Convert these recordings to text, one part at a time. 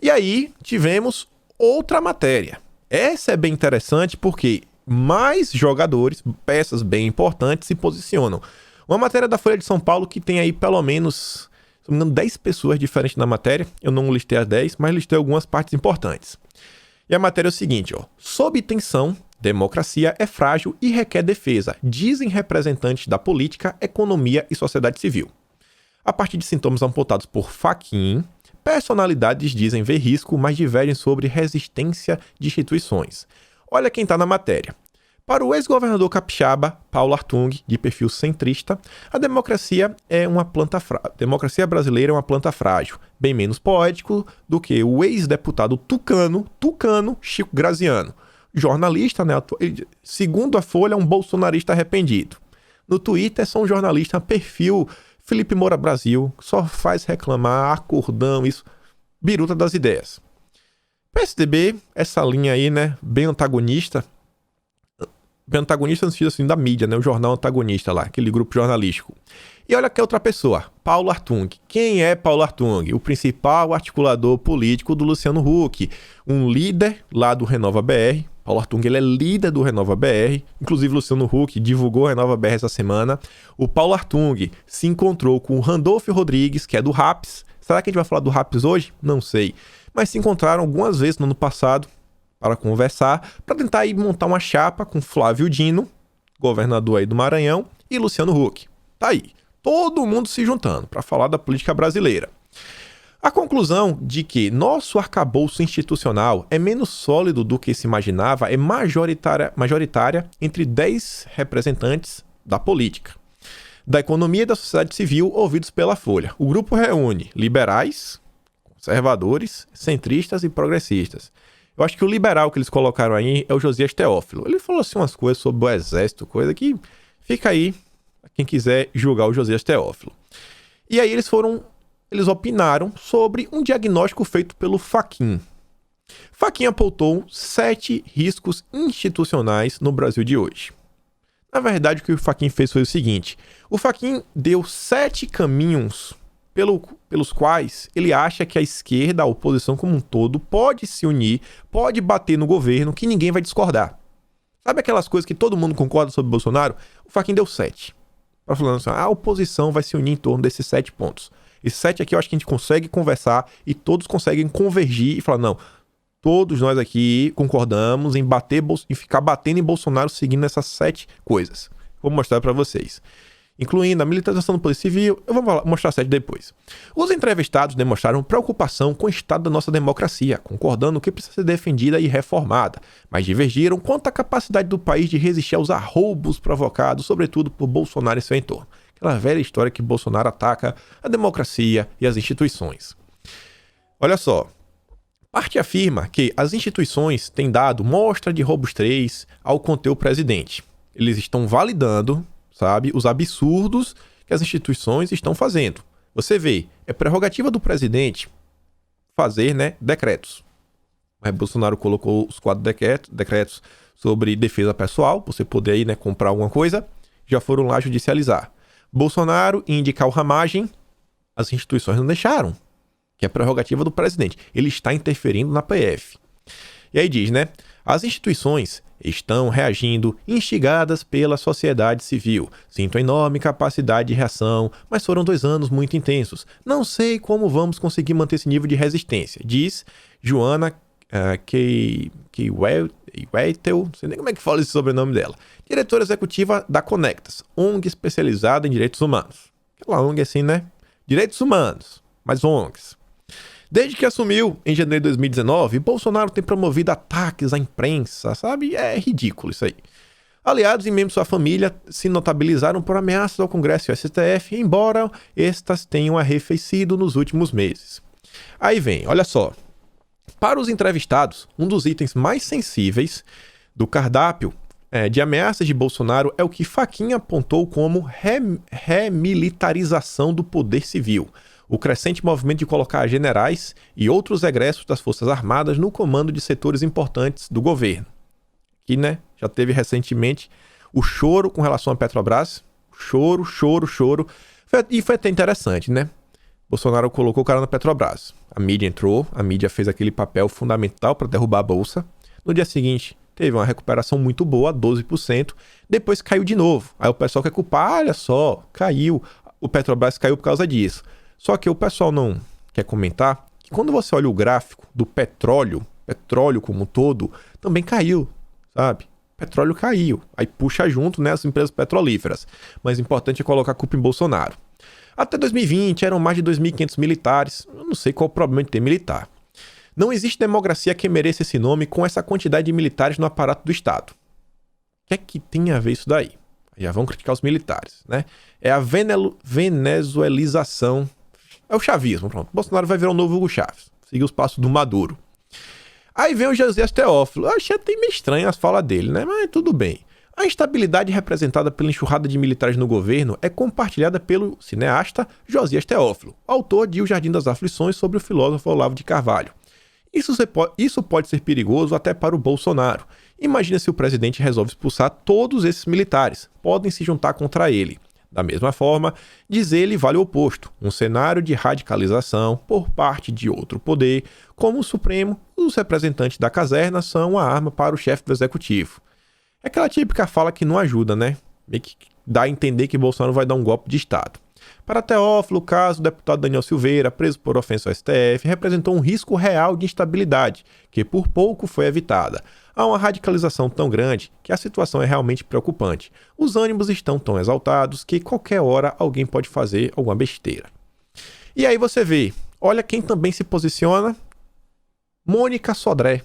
E aí tivemos outra matéria. Essa é bem interessante porque mais jogadores, peças bem importantes, se posicionam. Uma matéria da Folha de São Paulo que tem aí pelo menos, se não me engano, 10 pessoas diferentes na matéria. Eu não listei as 10, mas listei algumas partes importantes. E a matéria é o seguinte, ó. Sob tensão, democracia é frágil e requer defesa, dizem representantes da política, economia e sociedade civil. A partir de sintomas apontados por Fachin, personalidades dizem ver risco, mas divergem sobre resistência de instituições. Olha quem está na matéria. Para o ex-governador capixaba, Paulo Artung, de perfil centrista, a democracia brasileira é uma planta frágil, bem menos poético do que o ex-deputado tucano Chico Graziano. Jornalista, né? Segundo a Folha, um bolsonarista arrependido. No Twitter, é só um jornalista, perfil Felipe Moura Brasil, só faz reclamar, acordão, isso, biruta das ideias. PSDB, essa linha aí, né, bem antagonista no sentido assim da mídia, né, o jornal antagonista lá, aquele grupo jornalístico. E olha que outra pessoa, Paulo Artung. Quem é Paulo Artung? O principal articulador político do Luciano Huck, um líder lá do Renova BR. Paulo Artung, ele é líder do Renova BR, inclusive Luciano Huck divulgou o Renova BR essa semana. O Paulo Artung se encontrou com o Randolfo Rodrigues, que é do RAPS. Será que a gente vai falar do RAPS hoje? Não sei. Mas se encontraram algumas vezes no ano passado para conversar, para tentar aí montar uma chapa com Flávio Dino, governador aí do Maranhão, e Luciano Huck. Tá aí, todo mundo se juntando para falar da política brasileira. A conclusão de que nosso arcabouço institucional é menos sólido do que se imaginava é majoritária entre 10 representantes da política, da economia e da sociedade civil ouvidos pela Folha. O grupo reúne liberais, conservadores, centristas e progressistas. Eu acho que o liberal que eles colocaram aí é o Josias Teófilo. Ele falou assim umas coisas sobre o exército, coisa que fica aí quem quiser julgar o Josias Teófilo. E aí eles opinaram sobre um diagnóstico feito pelo Fachin. Fachin apontou 7 riscos institucionais no Brasil de hoje. Na verdade, o que o Fachin fez foi o seguinte. O Fachin deu 7 caminhos pelos quais ele acha que a esquerda, a oposição como um todo, pode se unir, pode bater no governo, que ninguém vai discordar. Sabe aquelas coisas que todo mundo concorda sobre Bolsonaro? O Fachin deu 7. Para falando assim, a oposição vai se unir em torno desses 7 pontos. Esses 7 aqui eu acho que a gente consegue conversar e todos conseguem convergir e falar, não, todos nós aqui concordamos em ficar batendo em Bolsonaro seguindo essas 7 coisas. Vou mostrar para vocês. Incluindo a militarização do poder civil, eu vou mostrar 7 depois. Os entrevistados demonstraram preocupação com o estado da nossa democracia, concordando que precisa ser defendida e reformada, mas divergiram quanto à capacidade do país de resistir aos arroubos provocados, sobretudo por Bolsonaro e seu entorno. Aquela velha história que Bolsonaro ataca a democracia e as instituições. Olha só, parte afirma que as instituições têm dado mostra de robustez ao conter o presidente. Eles estão validando, sabe, os absurdos que as instituições estão fazendo. Você vê, é prerrogativa do presidente fazer, né, decretos. Mas Bolsonaro colocou os 4 decretos sobre defesa pessoal, você poder aí, né, comprar alguma coisa, já foram lá judicializar. Bolsonaro indicar o ramagem, as instituições não deixaram, que é prerrogativa do presidente. Ele está interferindo na PF. E aí diz, né, as instituições estão reagindo instigadas pela sociedade civil. Sinto enorme capacidade de reação, mas foram 2 anos muito intensos. Não sei como vamos conseguir manter esse nível de resistência, diz Joana Weitel, não sei nem como é que fala esse sobrenome dela, diretora executiva da Conectas, ONG especializada em direitos humanos. Aquela ONG assim, né? Direitos humanos, mas ONGs. Desde que assumiu em janeiro de 2019, Bolsonaro tem promovido ataques à imprensa, sabe? É ridículo isso aí. Aliados e membros de sua família se notabilizaram por ameaças ao Congresso e ao STF, embora estas tenham arrefecido nos últimos meses. Aí vem, olha só. Para os entrevistados, um dos itens mais sensíveis do cardápio de ameaças de Bolsonaro é o que Fachin apontou como remilitarização do poder civil. O crescente movimento de colocar generais e outros egressos das Forças Armadas no comando de setores importantes do governo. Que, né, já teve recentemente o choro com relação à Petrobras. Choro. E foi até interessante, né? Bolsonaro colocou o cara na Petrobras. A mídia entrou, a mídia fez aquele papel fundamental para derrubar a bolsa. No dia seguinte, teve uma recuperação muito boa, 12%. Depois caiu de novo. Aí o pessoal quer culpar, olha só, caiu. O Petrobras caiu por causa disso. Só que o pessoal não quer comentar que quando você olha o gráfico do petróleo como um todo, também caiu, sabe? Petróleo caiu. Aí puxa junto, né, as empresas petrolíferas. Mas o importante é colocar a culpa em Bolsonaro. Até 2020 eram mais de 2.500 militares. Eu não sei qual o problema de ter militar. Não existe democracia que mereça esse nome com essa quantidade de militares no aparato do Estado. O que é que tem a ver isso daí? Já vão criticar os militares, né? É a venezuelização. É o chavismo, pronto. Bolsonaro vai virar um novo Hugo Chávez. Seguir os passos do Maduro. Aí vem o Josias Teófilo. Eu achei até meio estranho as falas dele, né? Mas tudo bem. A instabilidade representada pela enxurrada de militares no governo é compartilhada pelo cineasta Josias Teófilo, autor de O Jardim das Aflições, sobre o filósofo Olavo de Carvalho. Isso pode ser perigoso até para o Bolsonaro. Imagina se o presidente resolve expulsar todos esses militares. Podem se juntar contra ele. Da mesma forma, diz ele vale o oposto. Um cenário de radicalização por parte de outro poder, como o Supremo, os representantes da caserna são a arma para o chefe do executivo. É aquela típica fala que não ajuda, né? Meio que dá a entender que Bolsonaro vai dar um golpe de Estado. Para Teófilo, o caso do deputado Daniel Silveira, preso por ofensa ao STF, representou um risco real de instabilidade, que por pouco foi evitada. Há uma radicalização tão grande que a situação é realmente preocupante. Os ânimos estão tão exaltados que qualquer hora alguém pode fazer alguma besteira. E aí você vê, olha quem também se posiciona, Mônica Sodré,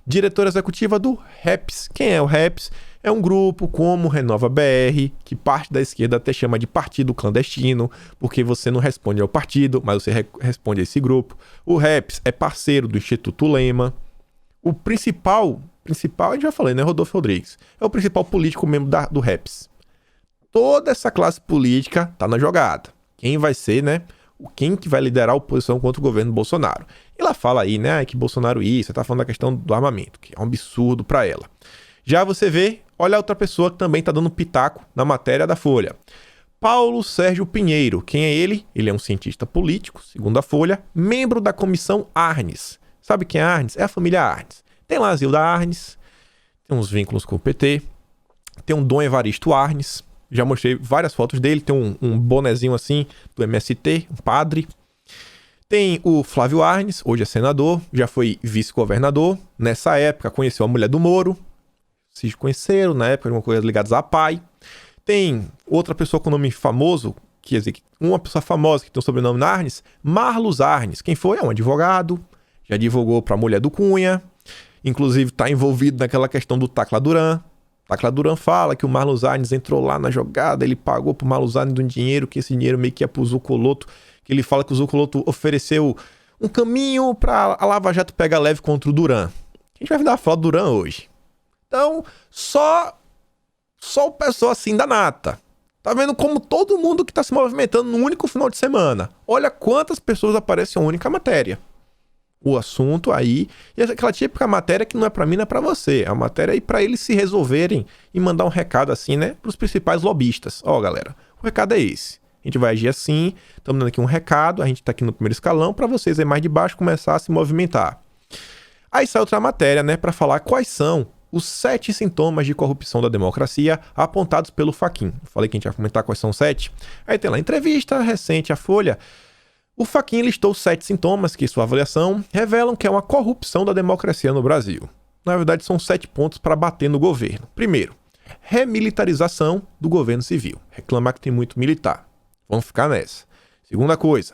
diretora executiva do REPS. Quem é o REPS? É um grupo como o Renova BR, que parte da esquerda até chama de partido clandestino, porque você não responde ao partido, mas você responde a esse grupo. O REPS é parceiro do Instituto Lema. O principal, a gente já falou, né? Rodolfo Rodrigues. É o principal político membro do REPS. Toda essa classe política tá na jogada. Quem vai ser, né? Quem que vai liderar a oposição contra o governo Bolsonaro. E ela fala aí, né, que Bolsonaro você tá falando da questão do armamento, que é um absurdo para ela. Já você vê, olha a outra pessoa que também tá dando pitaco na matéria da Folha. Paulo Sérgio Pinheiro. Quem é ele? Ele é um cientista político, segundo a Folha, membro da comissão Arnes. Sabe quem é a Arnes? É a família Arnes. Tem lá a Zilda Arnes, tem uns vínculos com o PT, tem um Dom Evaristo Arnes. Já mostrei várias fotos dele. Tem um bonezinho assim do MST, um padre. Tem o Flávio Arnes, hoje é senador, já foi vice-governador. Nessa época conheceu a mulher do Moro. Se conheceram na época de uma coisa ligada à PAI. Tem outra pessoa com nome famoso, quer dizer, uma pessoa famosa que tem o sobrenome Arnes, Marlos Arnes. Quem foi? É um advogado, já advogou para a mulher do Cunha. Inclusive está envolvido naquela questão do Tacla Duran. Tacla Duran fala que o Marlos Arnes entrou lá na jogada, ele pagou pro Marlos Arnes um dinheiro, que esse dinheiro meio que ia pro Zucoloto, que ele fala que o Zucoloto ofereceu um caminho pra a Lava Jato pegar leve contra o Duran. A gente vai dar a foto do Duran hoje. Então, só o pessoal assim da nata. Tá vendo como todo mundo que tá se movimentando no único final de semana. Olha quantas pessoas aparecem em uma única matéria. O assunto aí, e aquela típica matéria que não é pra mim, não é pra você. É uma matéria aí pra eles se resolverem e mandar um recado assim, né, pros principais lobistas. Ó, galera, o recado é esse. A gente vai agir assim, estamos dando aqui um recado, a gente tá aqui no primeiro escalão pra vocês aí mais de baixo começar a se movimentar. Aí sai outra matéria, né, pra falar quais são os 7 sintomas de corrupção da democracia apontados pelo Fachin. Falei que a gente ia comentar quais são 7. Aí tem lá entrevista recente, a Folha. O Fachin listou 7 sintomas que, em sua avaliação, revelam que é uma corrupção da democracia no Brasil. Na verdade, são 7 pontos para bater no governo. Primeiro, remilitarização do governo civil. Reclamar que tem muito militar. Vamos ficar nessa. Segunda coisa,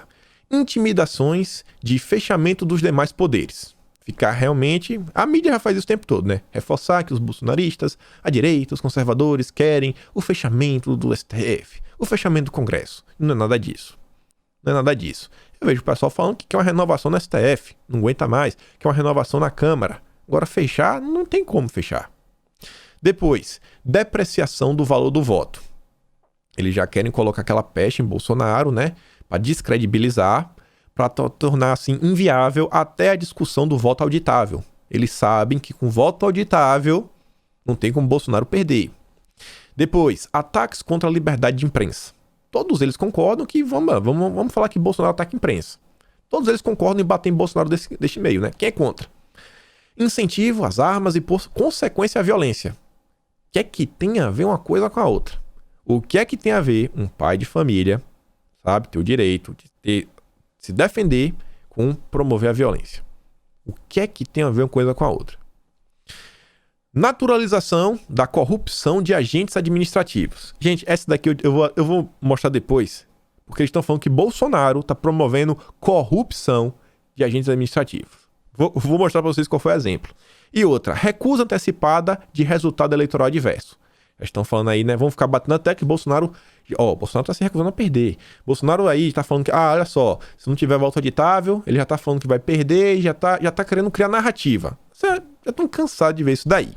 intimidações de fechamento dos demais poderes. Ficar realmente... A mídia já faz isso o tempo todo, né? Reforçar que os bolsonaristas, a direita, os conservadores querem o fechamento do STF, o fechamento do Congresso. Não é nada disso. Não é nada disso. Eu vejo o pessoal falando que quer uma renovação no STF, não aguenta mais, quer uma renovação na Câmara. Agora fechar, não tem como fechar. Depois, depreciação do valor do voto. Eles já querem colocar aquela peste em Bolsonaro, né? Para descredibilizar, para tornar assim inviável até a discussão do voto auditável. Eles sabem que com voto auditável não tem como Bolsonaro perder. Depois, ataques contra a liberdade de imprensa. Todos eles concordam que vamos falar que Bolsonaro ataca a imprensa. Todos eles concordam em bater em Bolsonaro deste meio, né? Quem é contra? Incentivo às armas e, por consequência, à violência. O que é que tem a ver uma coisa com a outra? O que é que tem a ver um pai de família, sabe, ter o direito de se defender com promover a violência? O que é que tem a ver uma coisa com a outra? Naturalização da corrupção de agentes administrativos. Gente, essa daqui eu vou mostrar depois, porque eles estão falando que Bolsonaro está promovendo corrupção de agentes administrativos. Vou mostrar para vocês qual foi o exemplo. E outra, recusa antecipada de resultado eleitoral adverso. Eles estão falando aí, né? Vamos ficar batendo até que Bolsonaro... Bolsonaro tá se recusando a perder. Bolsonaro aí tá falando que, olha só, se não tiver voto auditável, ele já tá falando que vai perder e já tá querendo criar narrativa. Vocês já estão cansados de ver isso daí.